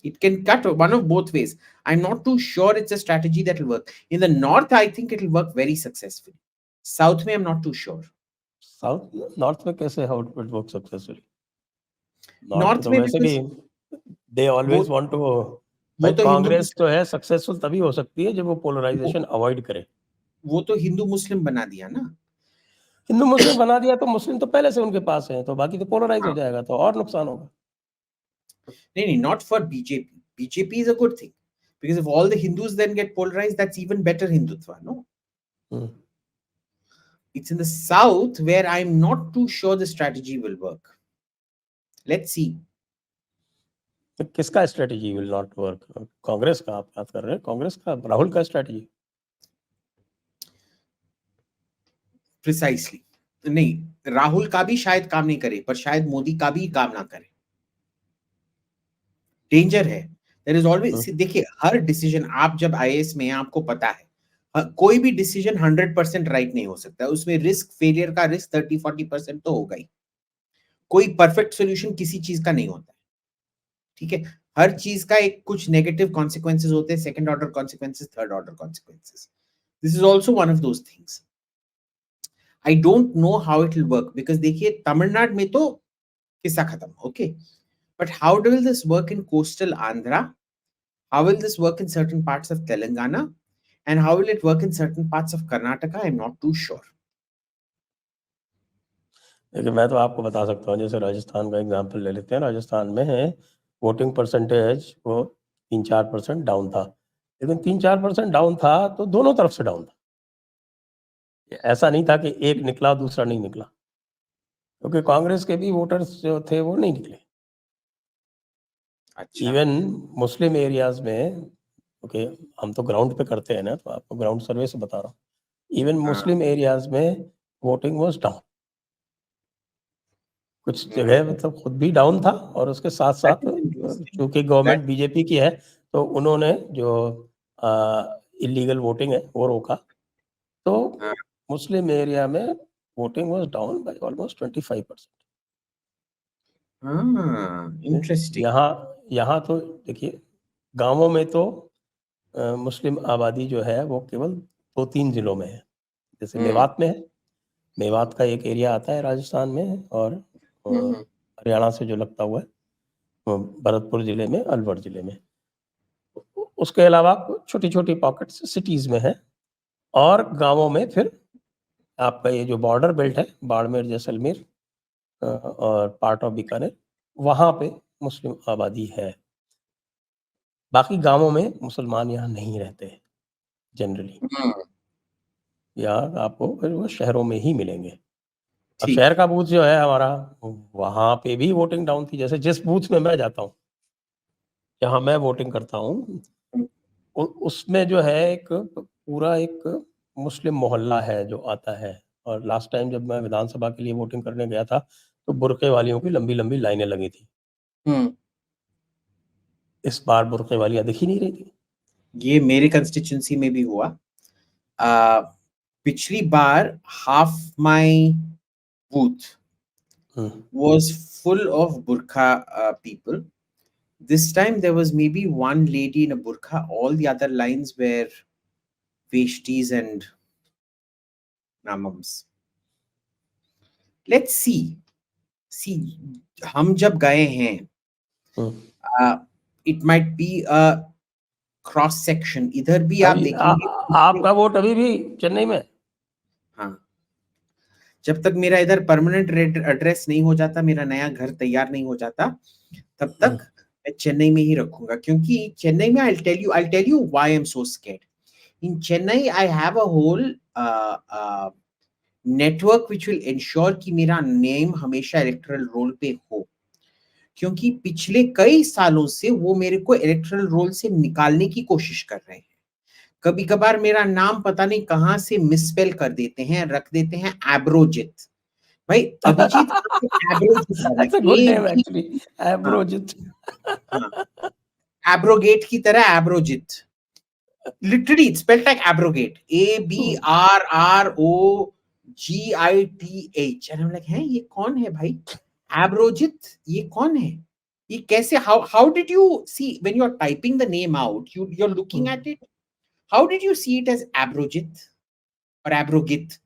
it can cut one of both ways. I'm not too sure it's a strategy that will work. In the north, I think it will work very successfully. South में I'm not too sure. South north में कैसे how it work successfully? North north तो में वैसे भी दे ऑलवेज वांट टू, वो तो कांग्रेस तो है सक्सेसफुल तभी हो सकती है जब वो पोलराइजेशन अवॉइड करे। वो तो हिंदू मुस्लिम बना दिया ना, हिंदू मुस्लिम बना दिया तो मुस्लिम तो पहले से उनके पास है, तो बाकी तो पोलराइज हो जाएगा, तो और नुकसान होगा। नहीं, not for BJP. BJP is a good thing, because if all the Hindus then get polarized, that's even better Hindutva, no? It's in the south where I'm not too sure the strategy will work. Let's see. तो किसका strategy will not work? Congress का आप बात कर रहे हैं? कांग्रेस का, राहुल का स्ट्रेटेजी? Precisely. नहीं, राहुल का भी शायद काम नहीं करे, पर शायद मोदी का भी काम ना करे. डेंजर है. देयर इज ऑलवेज, देखिए हर डिसीजन, आप जब आईएएस में हैं आपको पता है कोई भी डिसीजन 100% राइट नहीं हो सकता. उसमें रिस्क, फेलियर का रिस्क 30-40% तो होगा ही. कोई परफेक्ट सॉल्यूशन किसी चीज का नहीं होता. ठीक है, हर चीज का एक कुछ नेगेटिव कॉन्सिक्वेंसेस होते हैं, second order consequences, third order consequences. This is also one of those things. I don't know how it will work, because देखिए तमिलनाडु में तो किस्सा खत्म. Okay, but how will this work in coastal Andhra? How will this work in certain parts of Telangana? And how will it work in certain parts of Karnataka? I'm not too sure. देखिए मैं तो आपको बता सकता हूँ, जैसे राजस्थान का एग्जांपल ले लेते हैं. राजस्थान में वोटिंग परसेंटेज वो 3-4% डाउन था, लेकिन 3-4% डाउन था तो दोनों तरफ से डाउन था. ऐसा नहीं था कि एक निकला दूसरा नहीं निकला, क्योंकि कांग्रेस के भी वोटर्स जो थे वो नहीं निकले. अच्छा. इवन मुस्लिम एरियाज में, ओके हम तो ग्राउंड पे करते हैं ना, तो आपको ग्राउंड सर्वे से बता रहा हूँ. इवन मुस्लिम एरियाज में वोटिंग वाज डाउन. कुछ जगह मतलब खुद भी डाउन था, और उसके साथ साथ क्योंकि गवर्नमेंट बीजेपी की है तो उन्होंने जो इलीगल वोटिंग है वो रोका. तो मुस्लिम एरिया में voting was down by almost 25%. Interesting. यहाँ तो देखिए गांवों में तो मुस्लिम आबादी जो है वो केवल 2-3 जिलों में है. जैसे मेवात में है, मेवात का एक एरिया आता है राजस्थान में, और हरियाणा से जो लगता हुआ है भरतपुर जिले में, अलवर जिले में. उसके अलावा छोटी छोटी पॉकेट्स सिटीज में है, और गांवों में फिर आपका ये जो बॉर्डर बेल्ट है, बाड़मेर, जैसलमेर और पार्ट ऑफ बीकानेर, वहाँ पे मुस्लिम आबादी है. बाकी गांवों में मुसलमान यहाँ नहीं रहते जनरली. यहाँ आपको फिर वो शहरों में ही मिलेंगे. अब शहर का बूथ जो है हमारा, वहाँ पे भी वोटिंग डाउन थी. जैसे जिस बूथ में मैं जाता हूँ, जहाँ मैं वोटिंग करता हूँ, उसमें जो है एक पूरा एक मुस्लिम मोहल्ला है जो आता है. और लास्ट टाइम जब मैं विधानसभा के लिए वोटिंग करने गया था तो बुर्के वालियों की लंबी लंबी लाइनें लगी थी. इस बार बुर्के वालियां दिख ही नहीं रही थी. ये मेरे कंस्टिट्यूंसी में भी हुआ. पिछली बार half my booth was full of burqa people. This time there was maybe one lady in a burqa. All the other lines were veshtis and namams. Let's see. See, हम जब गए हैं, it might be a cross section. इधर भी आप देखेंगे. आपका वोट अभी भी चेन्नई में? हाँ, जब तक मेरा इधर परमानेंट एड्रेस नहीं हो जाता, मेरा नया घर तैयार नहीं हो जाता, तब तक मैं चेन्नई में ही रखूंगा. क्योंकि चेन्नई में I'll tell you why I'm so scared. In Chennai I have a whole network which will ensure कि मेरा नेम हमेशा इलेक्टोरल रोल पे हो. क्योंकि पिछले कई सालों से वो मेरे को इलेक्टोरल रोल से निकालने की कोशिश कर रहे हैं. कभी कभार मेरा नाम पता नहीं कहां से मिसस्पेल कर देते हैं, रख देते हैं एब्रोजित. भाई अभिजीत एब्रोजित, एब्रोगेट की तरह एब्रोजित. Literally it's spelled like abrogate. ABRROGITH. And I am like, हैं ये कौन है भाई? एब्रोजित ये कौन है? ये कैसे? How did you see when you are typing the name out, you are looking at it? How did you see it as abrogit or abrogit?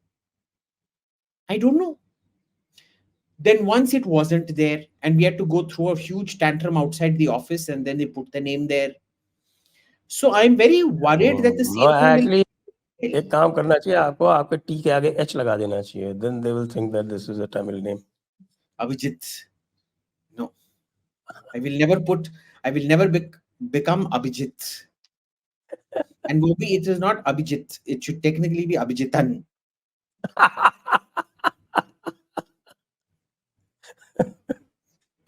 I don't know. Then once it wasn't there, and we had to go through a huge tantrum outside the office, and then they put the name there. So I'm very worried that the same thing actually एक काम करना चाहिए आपको, आपके टी के आगे H लगा देना चाहिए. Then they will think that this is a Tamil name. Abhijit. No, I will never become Abhijit. And maybe it is not Abhijit. It should technically be Abhijitan.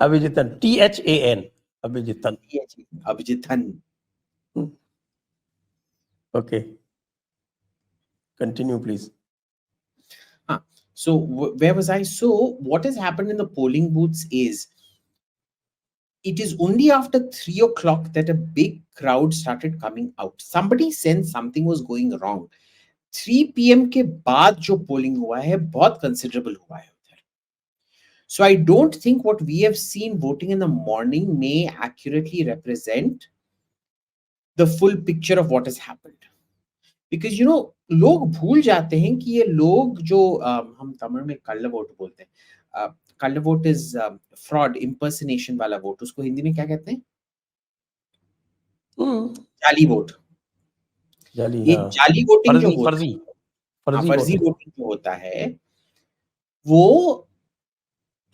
अभिजितन, THAN, अभिजितन. Abhijithan. Okay, continue please. So where was I? So what has happened in the polling booths is, it is only after 3 o'clock that a big crowd started coming out. Somebody sensed something was going wrong. 3 PM के बाद जो polling हुआ है बहुत considerable हुआ है उधर. So I don't think what we have seen voting in the morning may accurately represent the full picture of what has happened. Because you know, लोग भूल जाते हैं कि ये लोग जो हम तमिल में कल्ल वोट बोलते हैं, कल्ल वोट इज फ्रॉड, impersonation वाला वोट, उसको हिंदी में क्या कहते हैं? जाली वोट. जाली, ये हाँ. जाली वोटिंग जो होता फर्जी, है, फर्जी फर्जी वोटिंग. वोटिंग जो होता है, वो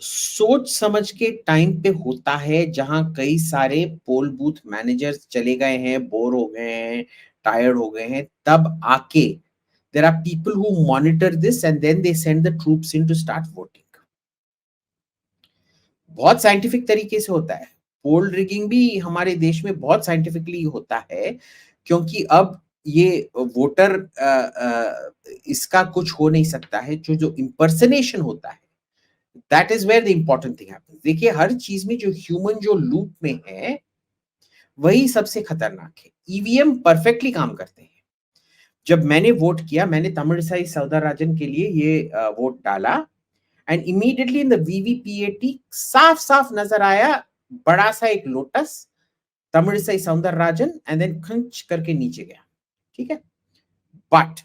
सोच समझ के टाइम पे होता है, जहां कई सारे पोल बूथ मैनेजर्स चले गए हैं, बोर हो गए हैं, टायर्ड हो गए हैं, तब आके there are people who monitor this and then they send the troops in to start voting. बहुत साइंटिफिक तरीके से होता है. पोल रिगिंग भी हमारे देश में बहुत साइंटिफिकली होता है, क्योंकि अब ये वोटर इसका कुछ हो नहीं सकता है. जो इंपर्सनेशन होता है, that is where the important thing happens. देखिए, हर चीज में जो ह्यूमन जो लूप में है, वही सबसे खतरनाक है. ईवीएम परफेक्टली काम करते हैं. जब मैंने वोट किया, मैंने तमिलिसाई सौंदरराजन के लिए ये वोट डाला, and immediately in the VVPAT साफ साफ नजर आया बड़ा सा एक lotus, Tamilisai Soundararajan, and then खंच करके नीचे गया. ठीक है, but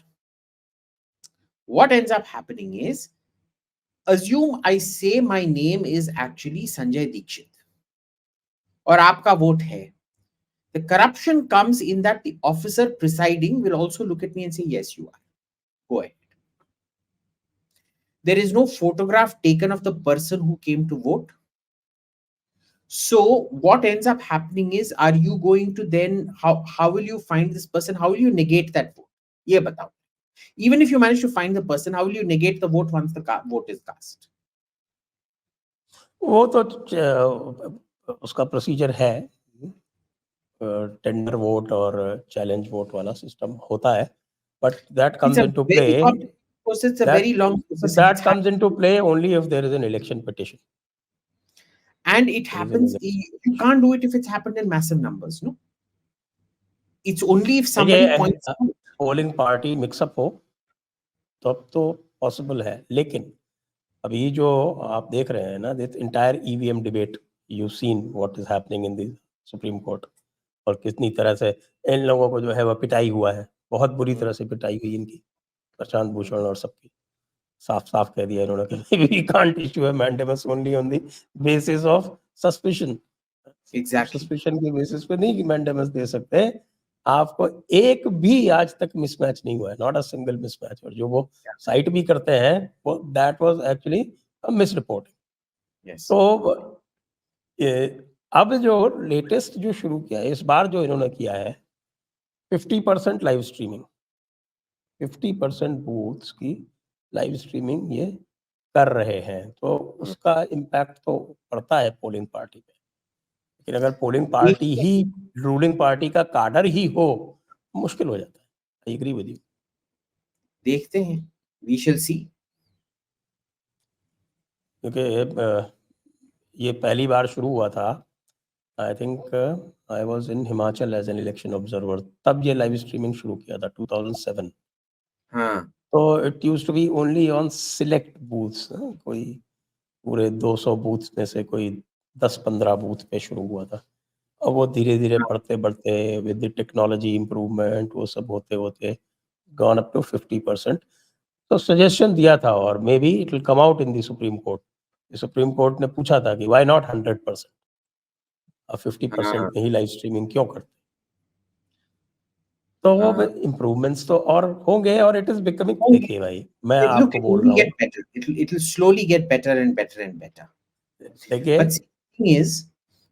what ends up happening is, assume I say my name is actually Sanjay Dikshit और आपका वोट है. The corruption comes in that the officer presiding will also look at me and say, yes, you are. Go ahead. There is no photograph taken of the person who came to vote. So what ends up happening is, are you going to then, how will you find this person? How will you negate that vote? Ye batao. Even if you manage to find the person, how will you negate the vote once the vote is cast? वो तो उसका प्रोसीजर है, टेंडर वोट और चैलेंज वोट वाला सिस्टम होता है, but that comes into play, It's a very long process. that comes into play only if there is an election petition, and it happens, you can't do it if it's happened in massive numbers. No, it's only if somebody points out. Polling party mixup हो तब तो पॉसिबल है. लेकिन अभी जो आप देख रहे हैं ना, this entire EVM debate, you seen what is happening in the supreme court, और कितनी तरह से इन लोगों को जो है वह पिटाई हुआ है, बहुत बुरी तरह से पिटाई हुई इनकी, प्रशांत भूषण और सबकी. साफ साफ कह दिया इन्होंने कि we can't issue a mandamus only on the basis of suspicion. Exactly, suspicion के बेसिस पे नहीं कि मैंडेमस दे सकते. आपको एक भी आज तक मिसमैच नहीं हुआ है, नॉट अ सिंगल मिसमैच. और जो वो साइट भी करते हैं, वो that was actually a miss reporting. तो अब जो लेटेस्ट जो शुरू किया है इस बार, जो इन्होंने किया है 50% लाइव स्ट्रीमिंग, 50% बूथ्स की लाइव स्ट्रीमिंग ये कर रहे हैं, तो उसका इम्पैक्ट तो पड़ता है पोलिंग पार्टी पे. लेकिन अगर पोलिंग पार्टी ही रूलिंग पार्टी का काडर ही हो, मुश्किल हो जाता है. I agree with you. देखते हैं, वी शैल सी. क्योंकि ये पहली बार शुरू हुआ था, I think I was in Himachal as an election observer, तब ये लाइव स्ट्रीमिंग शुरू किया था 2007. हाँ, तो it used to be only on select booths, कोई पूरे 200 बूथ्स में से कोई 10-15 बूथ पे शुरू हुआ था. और वो धीरे धीरे बढ़ते बढ़ते विद द टेक्नोलॉजी इम्प्रूवमेंट, वो सब होते होते गॉन अप टू 50%. तो सजेशन दिया था, और may be it will come out in the supreme court. Supreme court ने पूछा था कि व्हाई नॉट 100%, अब 50% में ही लाइव स्ट्रीमिंग क्यों करते. तो वो इम्प्रूवमेंट्स तो और होंगे, और इट इज बिकमिंग. देखिए भाई, मैं आपको बोल रहा हूँ, it will slowly get better and better and better. देखिए, But the thing is,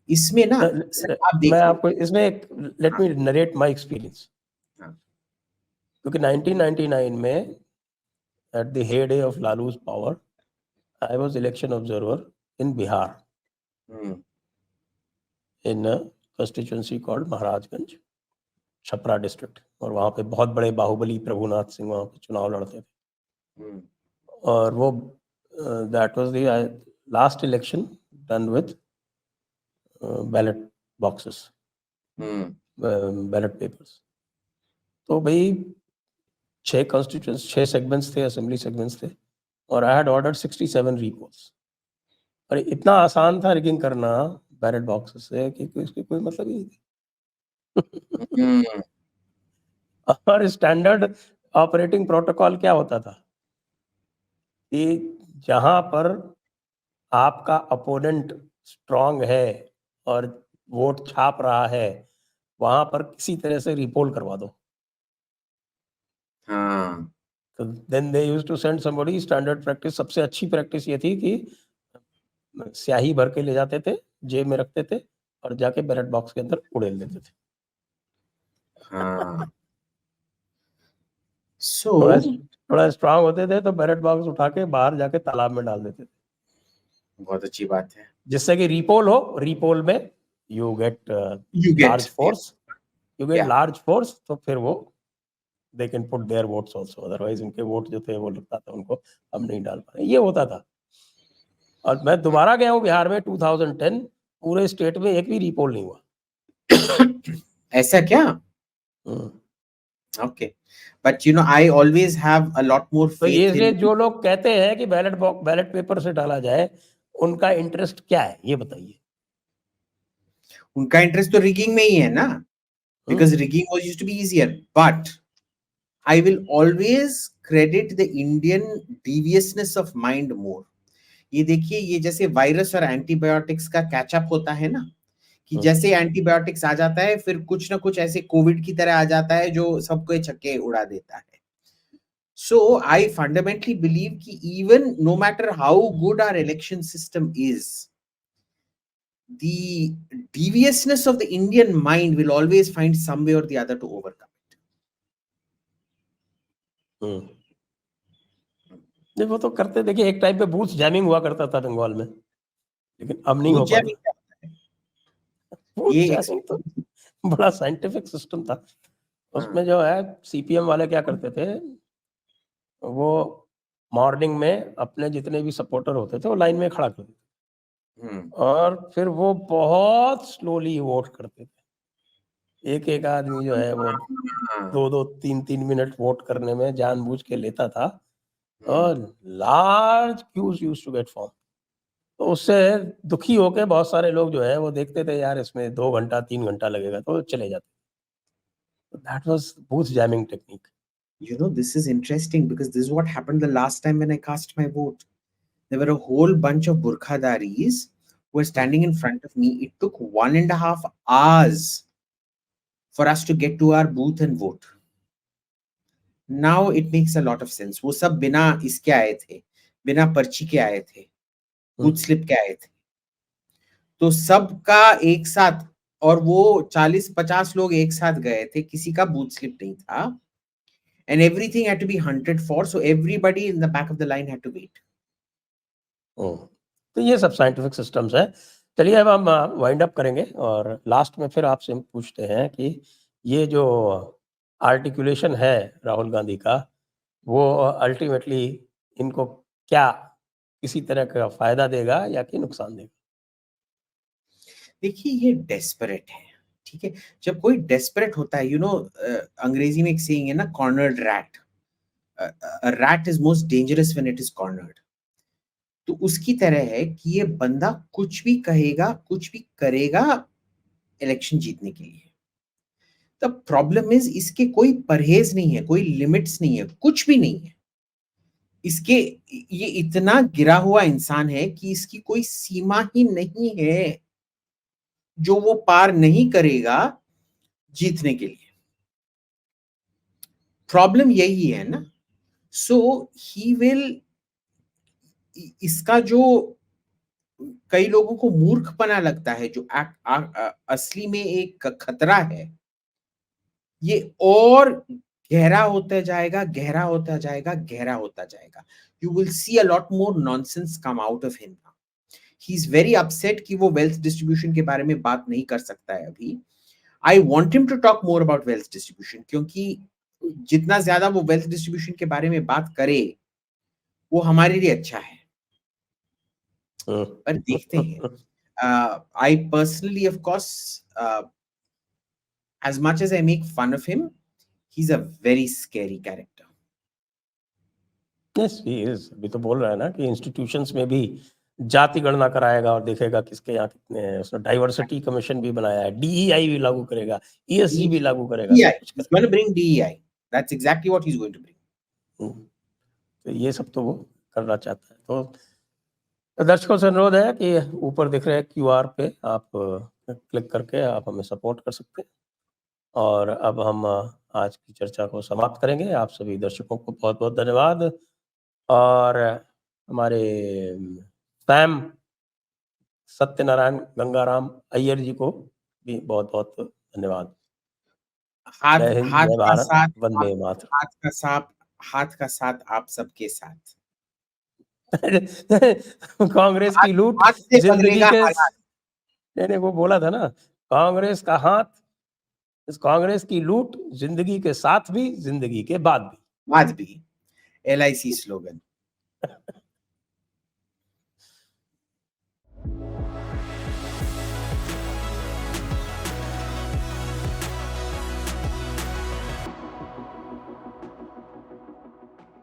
इसमें ना आप देखिए, मैं आपको इसमें एक, let me narrate my experience. क्योंकि 1999 में at the heyday of Lalu's power, I was election observer in Bihar. Hmm. in a constituency called Maharajganj, Chhapra district, और वहाँ पे बहुत बड़े बाहुबली प्रभुनाथ सिंह वहाँ पे चुनाव लड़ते थे। Hmm. और वो that was the last election done with ballot boxes, Hmm. Ballot papers. तो भाई 6 सेगमेंट्स थे, असेंबली सेगमेंट्स थे, और आई हैड ऑर्डर्ड 67 रीपोल्स। और इतना आसान था रिगिंग करना बैलेट बॉक्सेस से कि इसकी कोई मतलब ही नहीं थी। Hmm. और स्टैंडर्ड ऑपरेटिंग प्रोटोकॉल क्या होता था कि जहां पर आपका अपोनेंट स्ट्रांग है और वोट छाप रहा है, वहां पर किसी तरह से रिपोल करवा दो। हाँ, तो then they used to send somebody. Standard practice, सबसे अच्छी प्रैक्टिस ये थी कि स्याही भर के ले जाते थे, जेब में रखते थे और जाके बैलेट बॉक्स के अंदर उड़ेल देते थे। हाँ। थोड़ा So, थोड़ा स्ट्रांग होते थे तो बैलेट बॉक्स उठा के बाहर जाके तालाब में डाल देते थे, बहुत अच्छी बात है। जिससे कि रिपोल हो। रिपोल में you get You large get, force, you get yeah. Large force, तो फिर वो they can put there votes also, otherwise उनके वोट जो थे वो लगता था उनको हम नहीं डाल पाए, ये होता था। और मैं दोबारा गया हूँ बिहार में 2010, पूरे स्टेट में एक भी रिपोल नहीं हुआ। ऐसा क्या? हम्म। Okay. But you know, I always have a lot more तो faith ये in. जो लोग कहते हैं कि बैलेट पेपर से डाला जाए, उनका इंटरेस्ट क्या है ये बताइए। उनका इंटरेस्ट तो रिगिंग में ही है ना, because rigging was used to be easier. But I will always credit the Indian deviousness of mind more. ये देखिए, ये जैसे वायरस और एंटीबायोटिक्स का कैचअप होता है ना, कि जैसे एंटीबायोटिक्स आ जाता है फिर कुछ ना कुछ ऐसे कोविड की तरह आ जाता है जो सबको छक्के उड़ा देता है। So I fundamentally believe कि even no matter how good our election system is, the deviousness of the Indian mind will always find some way or the other to overcome it. नहीं, वो तो करते, देखिए एक टाइम पे बूथ जैमिंग हुआ करता था बंगाल में, लेकिन अब नहीं बूथ हो पाता। जैमिंग क्या होता है? बूथ ये जैमिंग तो बड़ा साइंटिफिक सिस्टम था। हाँ, उसमें जो है सीपीएम वाले क्या करते थे, वो मॉर्निंग में अपने जितने भी सपोर्टर होते थे वो लाइन में खड़ा कर देते, और फिर वो बहुत स्लोली वोट करते थे। एक एक आदमी जो है वो हाँ, 2-2 3-3 मिनट वोट करने में जानबूझ के लेता था, हम्म। और large queues used to get form. तो उससे दुखी होके बहुत सारे लोग जो है वो देखते थे, यार इसमें 2 घंटा 3 घंटा लगेगा, तो चले जाते। That was booth jamming technique. You know, this is interesting because this is what happened the last time when I cast my vote. There were a whole bunch of burkhadaris who were standing in front of me. It took 1.5 hours for us to get to our booth and vote. Now it makes a lot of sense. वो सब बिना इसके आए थे, बिना पर्ची के आए थे, बूथ स्लिप के आए थे। तो सबका एक साथ, और वो 40-50 लोग एक साथ गए थे, किसी का बूथ स्लिप नहीं था। And everything had to be hunted for, so everybody in the back of the line had to wait. तो ये सब साइंटिफिक सिस्टम्स है। चलिए अब हम वाइंड अप करेंगे, और लास्ट में फिर आपसे हम पूछते हैं कि ये जो आर्टिकुलेशन है राहुल गांधी का, वो अल्टीमेटली इनको क्या किसी तरह का फायदा देगा या कि नुकसान देगा? देखिए, ये डेस्परेट है, ठीक है? जब कोई डेस्परेट होता है, अंग्रेजी में एक सेइंग है ना, cornered rat. Rat is most dangerous when it is cornered. तो उसकी तरह है कि ये बंदा कुछ भी कहेगा, कुछ भी करेगा इलेक्शन जीतने के लिए। द प्रॉब्लम इज, इसके कोई परहेज नहीं है, कोई लिमिट्स नहीं है, कुछ भी नहीं है इसके। ये इतना गिरा हुआ इंसान है कि इसकी कोई सीमा ही नहीं है जो वो पार नहीं करेगा जीतने के लिए। प्रॉब्लम यही है ना। सो ही विल, इसका जो कई लोगों को मूर्खपना लगता है, जो असली में एक खतरा है, ये और गहरा होता जाएगा, गहरा होता जाएगा, गहरा होता जाएगा। You will see a lot more nonsense come out of him. He is very upset कि वो वेल्थ डिस्ट्रीब्यूशन के बारे में बात नहीं कर सकता है अभी. I want him to talk more about wealth distribution, क्योंकि जितना ज्यादा वो वेल्थ डिस्ट्रीब्यूशन के बारे में बात करे वो हमारे लिए अच्छा है. पर देखते हैं. I personally, of course, as much as I make fun of him, he's a very scary character. Yes he is. अभी तो बोल रहा है ना कि इंस्टीट्यूशंस में भी जाति गणना कराएगा और देखेगा किसके यहाँ कितने हैं. उसने डाइवर्सिटी कमीशन भी बनाया है, डीईआई भी लागू करेगा, ईएसजी भी लागू करेगा. Yeah, he's going to bring DEI. That's exactly what he's going to bring. तो ये सब तो वो करना चाहता है. तो दर्शकों से अनुरोध है कि ऊपर दिख रहे क्यूआर पे आप क्लिक करके आप हमें सपोर्ट कर सकते हैं. और अब हम आज की चर्चा को समाप्त करेंगे. आप सभी दर्शकों को बहुत बहुत धन्यवाद. और हमारे सैम सत्यनारायण गंगाराम अय्यर जी को भी बहुत बहुत धन्यवाद. हाथ जय हिंद, हाथ जय का भारत, साथ वंदे मातरम. हाथ का साथ आप सबके साथ. कांग्रेस की लूट हाथ से जिंदगी बदलेगा के. हालात. नहीं, वो बोला था ना, कांग्रेस का हाथ, इस कांग्रेस की लूट जिंदगी के साथ भी, जिंदगी के बाद भी. आज भी LIC स्लोगन.